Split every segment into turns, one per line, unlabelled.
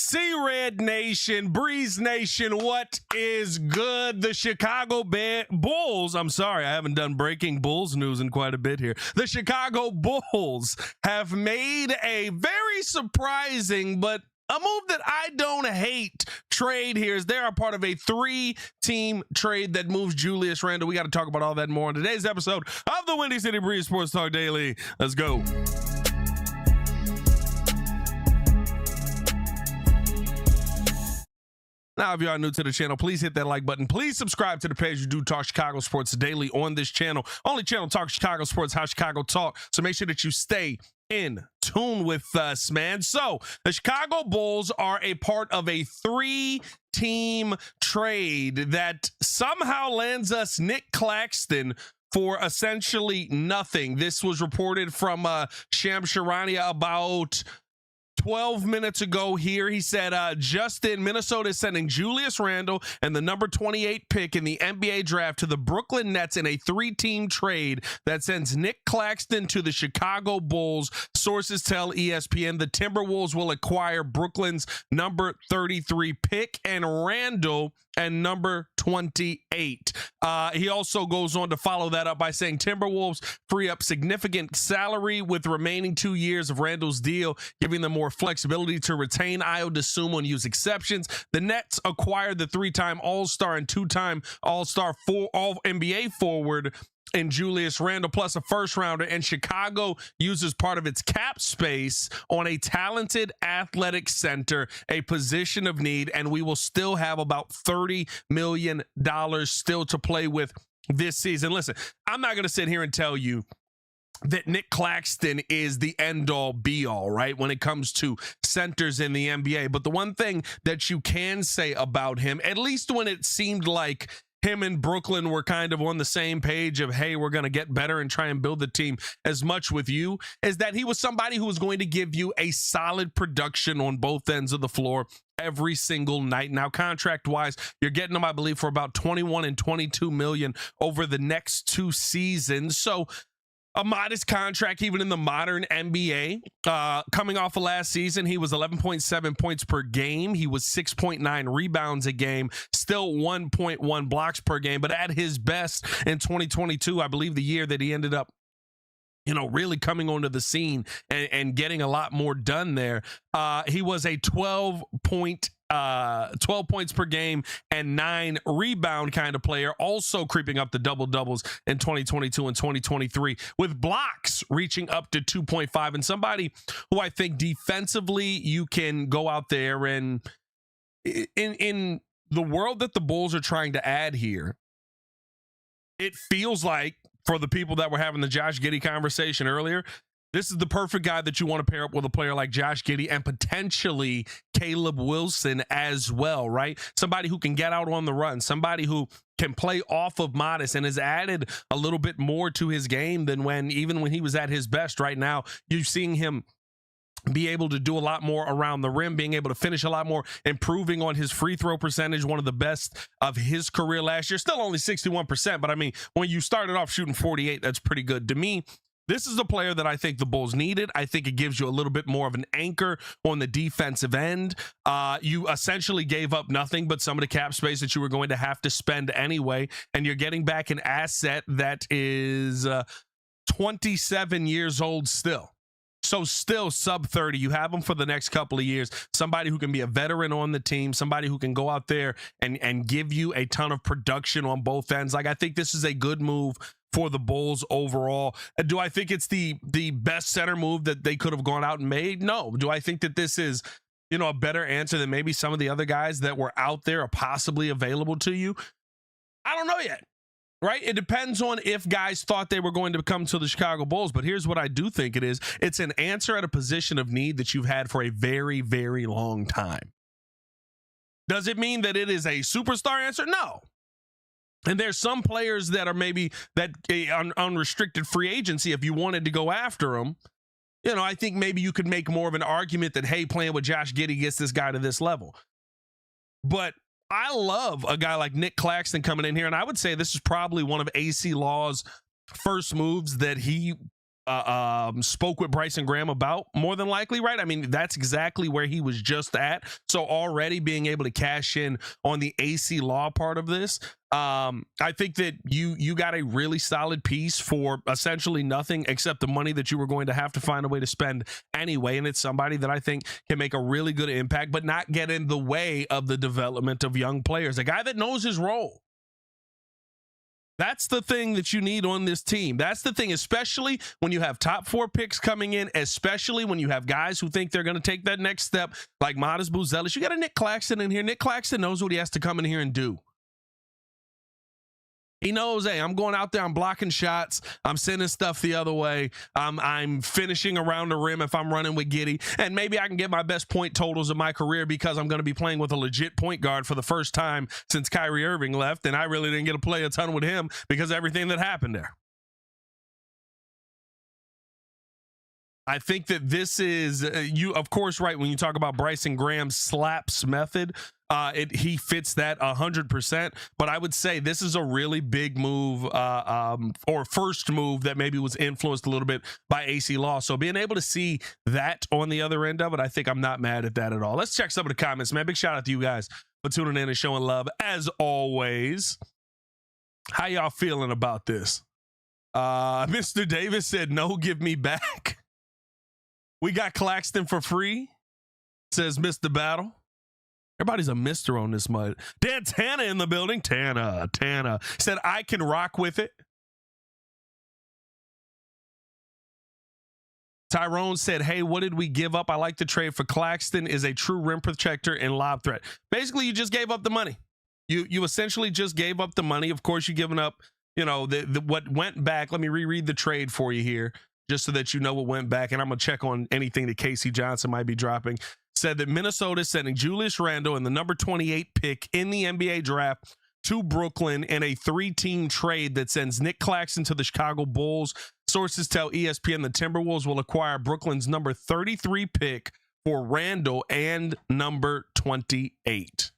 Sea Red Nation, Breeze Nation, what is good? The Chicago Bulls, I'm sorry, I haven't done breaking Bulls news in quite a bit here. The Chicago Bulls have made a very surprising but a move that I don't hate trade here. Is they are part of a 3-team trade that moves Julius Randle. We got to talk about all that more on today's episode of the Windy City Breeze Sports Talk Daily. Let's go. Now, if you are new to the channel, please hit that like button. Please subscribe to the page. We do talk Chicago sports daily on this channel. Only channel talk Chicago sports, how Chicago talk. So make sure that you stay in tune with us, man. So the Chicago Bulls are a part of a 3-team trade that somehow lands us Nic Claxton for essentially nothing. This was reported from Shams Charania about 12 minutes ago here. He said, Justin, Minnesota is sending Julius Randle and the number 28 pick in the NBA draft to the Brooklyn Nets in a 3-team trade that sends Nic Claxton to the Chicago Bulls. Sources tell ESPN the Timberwolves will acquire Brooklyn's number 33 pick and Randle and number 28. He also goes on to follow that up by saying Timberwolves free up significant salary with the remaining 2 years of Randle's deal, giving them more flexibility to retain Ayo Dosunmu and use exceptions. The Nets acquired the 3-time All-Star and 2-time All-Star All-NBA forward in Julius Randle plus a first-rounder, and Chicago uses part of its cap space on a talented athletic center, a position of need, and we will still have about $30 million still to play with this season. Listen, I'm not going to sit here and tell you that Nic Claxton is the end-all be-all, right, when it comes to centers in the NBA. But the one thing that you can say about him, at least when it seemed like him and Brooklyn were kind of on the same page of, hey, we're going to get better and try and build the team as much with you, is that he was somebody who was going to give you a solid production on both ends of the floor every single night. Now, contract-wise, you're getting him, I believe, for about 21 and 22 million over the next 2 seasons. So a modest contract, even in the modern NBA. Coming off of last season, he was 11.7 points per game. He was 6.9 rebounds a game, still 1.1 blocks per game. But at his best in 2022, I believe the year that he ended up, really coming onto the scene and getting a lot more done there, he was a 12 points per game and 9 rebound kind of player, also creeping up the double-doubles in 2022 and 2023, with blocks reaching up to 2.5, and somebody who I think defensively you can go out there and in the world that the Bulls are trying to add here, it feels like, for the people that were having the Josh Giddey conversation earlier, this is the perfect guy that you want to pair up with a player like Josh Giddey and potentially Caleb Wilson as well, right? Somebody who can get out on the run, somebody who can play off of Matas and has added a little bit more to his game than even when he was at his best. Right now, you're seeing him be able to do a lot more around the rim, being able to finish a lot more, improving on his free throw percentage, one of the best of his career last year. Still only 61%, but I mean, when you started off shooting 48, that's pretty good. To me, this is a player that I think the Bulls needed. I think it gives you a little bit more of an anchor on the defensive end. You essentially gave up nothing but some of the cap space that you were going to have to spend anyway, and you're getting back an asset that is 27 years old still. So still sub 30. You have him for the next couple of years. Somebody who can be a veteran on the team, somebody who can go out there and give you a ton of production on both ends. Like, I think this is a good move for the Bulls overall. Do I think it's the best center move that they could have gone out and made? No. Do I think that this is, a better answer than maybe some of the other guys that were out there or possibly available to you? I don't know yet. Right? It depends on if guys thought they were going to come to the Chicago Bulls, but here's what I do think it is. It's an answer at a position of need that you've had for a very, very long time. Does it mean that it is a superstar answer? No. And there's some players that are maybe that unrestricted free agency, if you wanted to go after them, I think maybe you could make more of an argument that, hey, playing with Josh Giddey gets this guy to this level. But I love a guy like Nic Claxton coming in here, and I would say this is probably one of AC Law's first moves that he spoke with Bryson Graham about, more than likely, right? I mean, that's exactly where he was just at. So already being able to cash in on the AC Law part of this, I think that you got a really solid piece for essentially nothing except the money that you were going to have to find a way to spend anyway. And it's somebody that I think can make a really good impact, but not get in the way of the development of young players. A guy that knows his role. That's the thing that you need on this team. That's the thing, especially when you have top 4 picks coming in, especially when you have guys who think they're going to take that next step, like Matas Buzelis. You got a Nic Claxton in here. Nic Claxton knows what he has to come in here and do. He knows, hey, I'm going out there, I'm blocking shots, I'm sending stuff the other way, I'm finishing around the rim if I'm running with Giddey, and maybe I can get my best point totals of my career because I'm going to be playing with a legit point guard for the first time since Kyrie Irving left, and I really didn't get to play a ton with him because of everything that happened there. I think that this is, you, of course, right, when you talk about Bryson Graham's slaps method, he fits that 100%. But I would say this is a really big move, or first move that maybe was influenced a little bit by AC Law. So being able to see that on the other end of it, I think I'm not mad at that at all. Let's check some of the comments, man. Big shout out to you guys for tuning in and showing love as always. How y'all feeling about this? Mr. Davis said, no, give me back. We got Claxton for free, says Mr. Battle. Everybody's a mister on this mud. Dan Tana in the building. Tana said, I can rock with it. Tyrone said, hey, what did we give up? I like the trade for Claxton, is a true rim protector and lob threat. Basically, you just gave up the money. You essentially just gave up the money. Of course, you're giving up, you know, what went back. Let me reread the trade for you here, just so that you know what went back. And I'm going to check on anything that Casey Johnson might be dropping. Said that Minnesota is sending Julius Randle and the number 28 pick in the NBA draft to Brooklyn in a 3-team trade that sends Nic Claxton to the Chicago Bulls. Sources tell ESPN the Timberwolves will acquire Brooklyn's number 33 pick for Randle and number 28.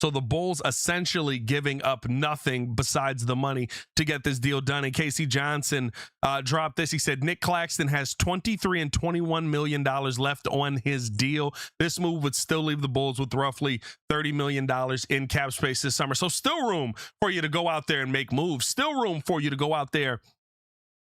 So the Bulls essentially giving up nothing besides the money to get this deal done. And Casey Johnson dropped this. He said, Nic Claxton has $23 and $21 million left on his deal. This move would still leave the Bulls with roughly $30 million in cap space this summer. So still room for you to go out there and make moves. Still room for you to go out there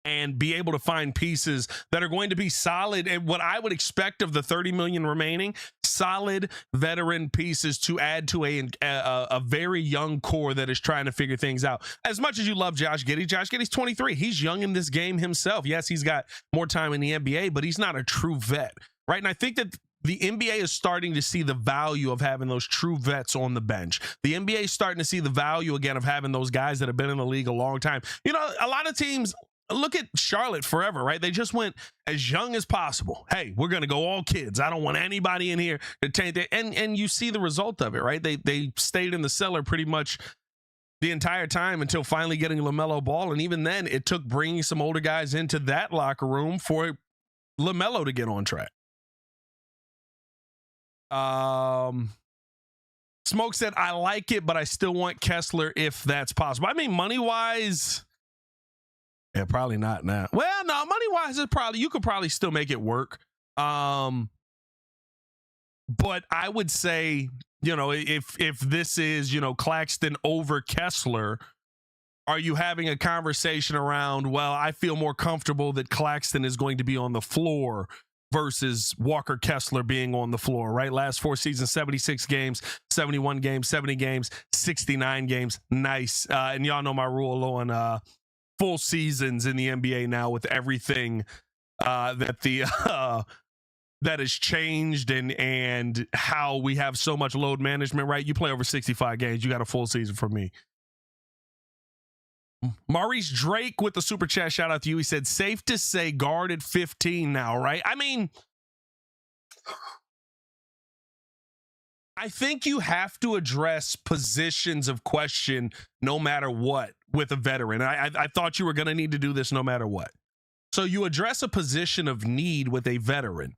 and be able to find pieces that are going to be solid. And what I would expect of the $30 million remaining, solid veteran pieces to add to a very young core that is trying to figure things out. As much as you love Josh Giddey's 23. He's young in this game himself. Yes, he's got more time in the NBA, but he's not a true vet, right? And I think that the NBA is starting to see the value of having those true vets on the bench. The NBA is starting to see the value again of having those guys that have been in the league a long time. You know, a lot of teams, look at Charlotte forever, right? They just went as young as possible. Hey, we're going to go all kids. I don't want anybody in here to taint it. And you see the result of it, right? They stayed in the cellar pretty much the entire time until finally getting LaMelo Ball. And even then, it took bringing some older guys into that locker room for LaMelo to get on track. Smoke said, I like it, but I still want Kessler if that's possible. I mean, money-wise, yeah, probably not now. Well, no, money-wise, you could probably still make it work. But I would say, you know, if this is, you know, Claxton over Kessler, are you having a conversation around, well, I feel more comfortable that Claxton is going to be on the floor versus Walker Kessler being on the floor, right? Last 4 seasons, 76 games, 71 games, 70 games, 69 games. Nice. And y'all know my rule on full seasons in the NBA now with everything that has changed and how we have so much load management, right? You play over 65 games, you got a full season for me. Maurice Drake with the super chat, shout out to you. He said, safe to say guard at 15 now, right? I mean, I think you have to address positions of question no matter what with a veteran. I thought you were going to need to do this no matter what. So you address a position of need with a veteran.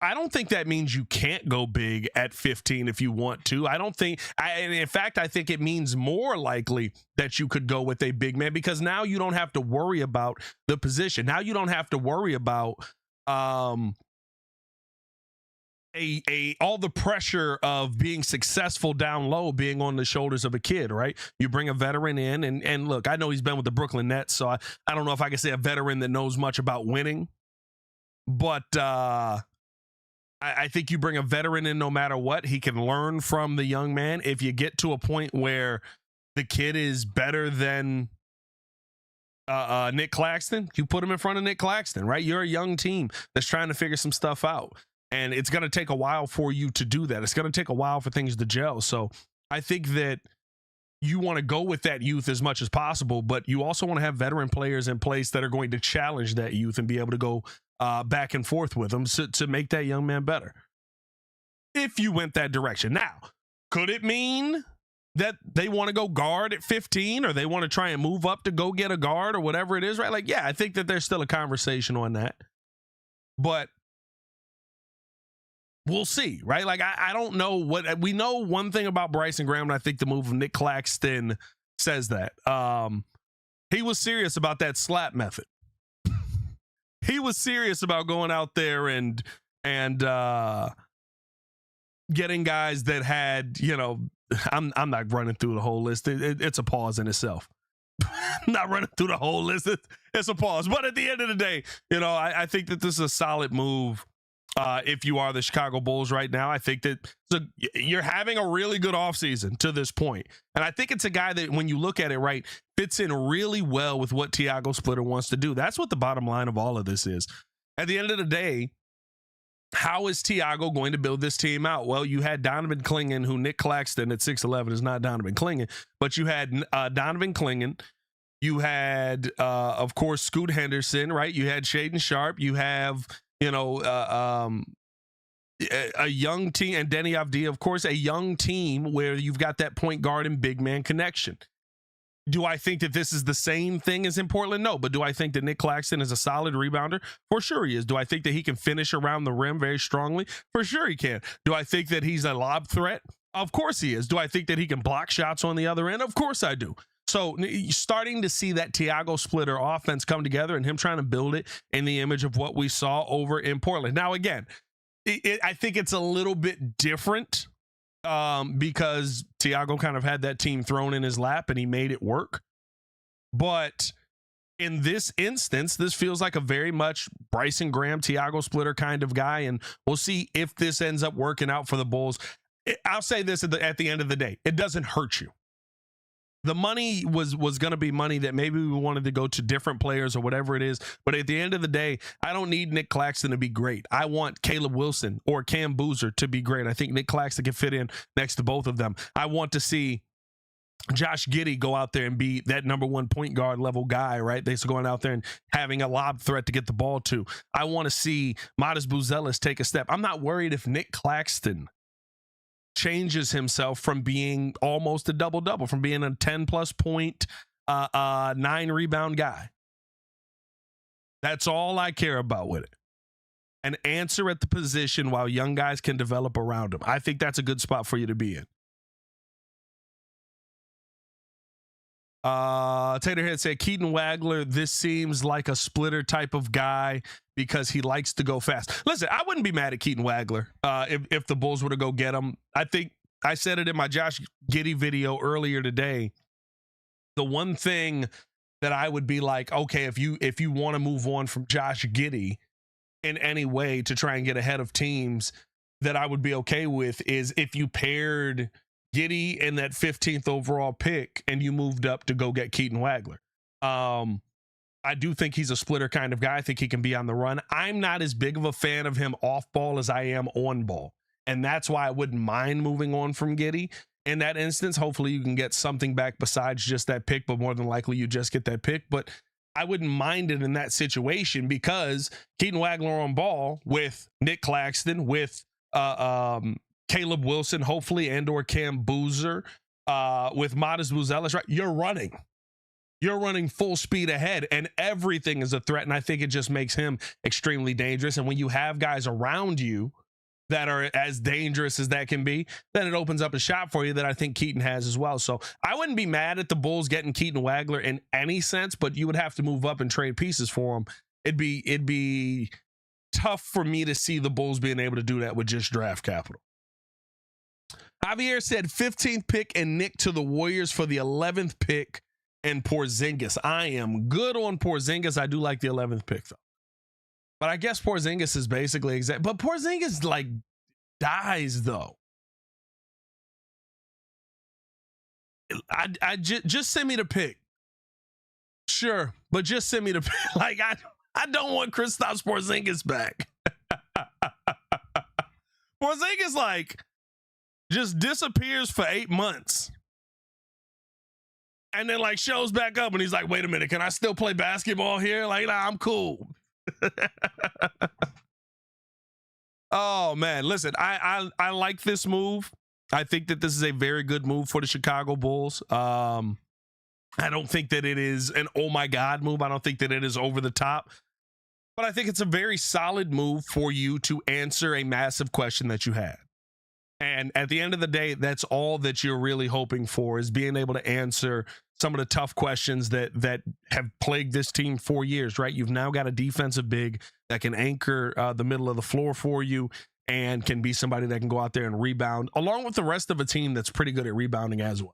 I don't think that means you can't go big at 15 if you want to. And in fact, I think it means more likely that you could go with a big man, because now you don't have to worry about the position. Now you don't have to worry about all the pressure of being successful down low being on the shoulders of a kid, right? You bring a veteran in, and look, I know he's been with the Brooklyn Nets, so I don't know if I can say a veteran that knows much about winning, but I think you bring a veteran in no matter what. He can learn from the young man. If you get to a point where the kid is better than Nic Claxton, you put him in front of Nic Claxton, right? You're a young team that's trying to figure some stuff out. And it's going to take a while for you to do that. It's going to take a while for things to gel. So I think that you want to go with that youth as much as possible, but you also want to have veteran players in place that are going to challenge that youth and be able to go back and forth with them to make that young man better. If you went that direction. Now, could it mean that they want to go guard at 15, or they want to try and move up to go get a guard or whatever it is, right? Like, yeah, I think that there's still a conversation on that, but we'll see, right? Like, I don't know what we know. One thing about Bryson Graham, and I think the move of Nic Claxton says that he was serious about that slap method. He was serious about going out there and getting guys that had, I'm not running through the whole list. It's a pause in itself. Not running through the whole list. It's a pause. But at the end of the day, I think that this is a solid move. If you are the Chicago Bulls right now, I think that you're having a really good offseason to this point. And I think it's a guy that, when you look at it, right, fits in really well with what Tiago Splitter wants to do. That's what the bottom line of all of this is. At the end of the day, how is Tiago going to build this team out? Well, you had Donovan Clingan, who Nic Claxton at 6'11" is not Donovan Clingan, but you had Donovan Clingan. You had, of course, Scoot Henderson, right? You had Shaedon Sharpe. You have, a young team, and Denny Avdia, of course, a young team where you've got that point guard and big man connection. Do I think that this is the same thing as in Portland? No. But do I think that Nic Claxton is a solid rebounder? For sure he is. Do I think that he can finish around the rim very strongly? For sure he can. Do I think that he's a lob threat? Of course he is. Do I think that he can block shots on the other end? Of course I do. So you're starting to see that Tiago Splitter offense come together, and him trying to build it in the image of what we saw over in Portland. Now, again, I think it's a little bit different because Tiago kind of had that team thrown in his lap and he made it work. But in this instance, this feels like a very much Bryson Graham, Tiago Splitter kind of guy, and we'll see if this ends up working out for the Bulls. I'll say this at the end of the day, it doesn't hurt you. The money was going to be money that maybe we wanted to go to different players or whatever it is. But at the end of the day, I don't need Nic Claxton to be great. I want Caleb Wilson or Cam Boozer to be great. I think Nic Claxton can fit in next to both of them. I want to see Josh Giddey go out there and be that number one point guard level guy, right? They're going out there and having a lob threat to get the ball to. I want to see Matas Buzelis take a step. I'm not worried if Nic Claxton changes himself from being almost a double-double, from being a 10-plus point, 9-rebound guy. That's all I care about with it. An answer at the position while young guys can develop around him. I think that's a good spot for you to be in. Taterhead said, Keaton Wagler, this seems like a Splitter type of guy because he likes to go fast. Listen, I wouldn't be mad at Keaton Wagler if the Bulls were to go get him. I think I said it in my Josh Giddey video earlier today. The one thing that I would be like, okay, if you want to move on from Josh Giddey in any way to try and get ahead of teams, that I would be okay with is if you paired Giddey in that 15th overall pick and you moved up to go get Keaton Wagler. I do think he's a splitter kind of guy. I think he can be on the run. I'm not as big of a fan of him off ball as I am on ball. And that's why I wouldn't mind moving on from Giddey in that instance. Hopefully you can get something back besides just that pick, but more than likely you just get that pick. But I wouldn't mind it in that situation because Keaton Wagler on ball with Nic Claxton, with Caleb Wilson, hopefully, and or Cam Boozer, with Matas Buzelis, right? You're running. you're running full speed ahead and everything is a threat. And I think it just makes him extremely dangerous. And when you have guys around you that are as dangerous as that can be, then it opens up a shot for you that I think Keaton has as well. So I wouldn't be mad at the Bulls getting Keaton Wagler in any sense, but you would have to move up and trade pieces for him. It'd be tough for me to see the Bulls being able to do that with just draft capital. Javier said 15th pick and Nick to the Warriors for the 11th pick and Porzingis. I am good on Porzingis. I do like the 11th pick though. But I guess Porzingis is basically exact. But Porzingis like dies though. I just send me the pick. Sure, but just send me the pick. Like I don't want Kristaps Porzingis back. Porzingis like just disappears for 8 months. And then like shows back up and he's like, wait a minute, can I still play basketball here? Like, nah, I'm cool. Oh man, listen, I like this move. I think that this is a very good move for the Chicago Bulls. I don't think that it is an oh my God move. I don't think that it is over the top. But I think it's a very solid move for you to answer a massive question that you had. And at the end of the day, that's all that you're really hoping for, is being able to answer some of the tough questions that have plagued this team for years, right? You've now got a defensive big that can anchor the middle of the floor for you and can be somebody that can go out there and rebound, along with the rest of a team that's pretty good at rebounding as well.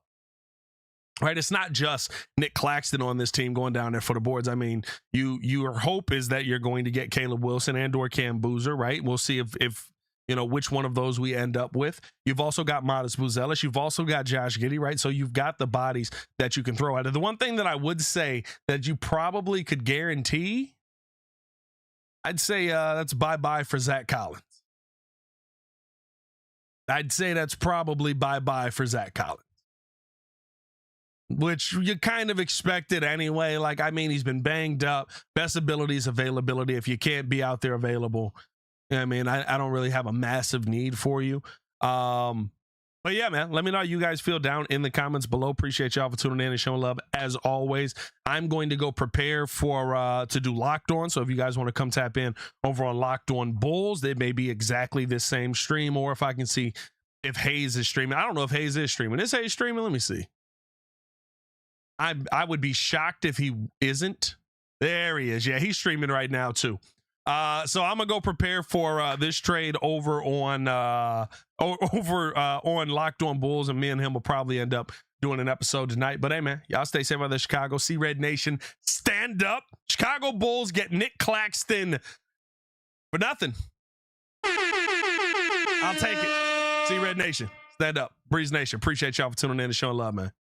Right, it's not just Nic Claxton on this team going down there for the boards. I mean, your hope is that you're going to get Caleb Wilson and/or Cam Boozer, right? We'll see if you know which one of those we end up with. You've also got Matas Buzelis. You've also got Josh Giddey, right? So you've got the bodies that you can throw at it. The one thing that I would say that you probably could guarantee, I'd say that's bye-bye for Zach Collins. I'd say that's probably bye-bye for Zach Collins. Which you kind of expected anyway. Like, I mean, he's been banged up. Best abilities, availability. If you can't be out there available, I mean, I don't really have a massive need for you. But yeah, man, let me know how you guys feel down in the comments below. Appreciate y'all for tuning in and showing love as always. I'm going to go prepare for to do Locked On. So if you guys want to come tap in over on Locked On Bulls, they may be exactly the same stream, or if I can see if Hayes is streaming. I don't know if Hayes is streaming. Is Hayes streaming? Let me see. I would be shocked if he isn't. There he is. Yeah, he's streaming right now too. So I'm gonna go prepare for this trade over on Locked On Bulls, and me and him will probably end up doing an episode tonight. But hey, man, y'all stay safe out there, Chicago. See Red Nation stand up. Chicago Bulls get Nic Claxton for nothing. I'll take it. See Red Nation stand up. Breeze Nation. Appreciate y'all for tuning in and showing love, man.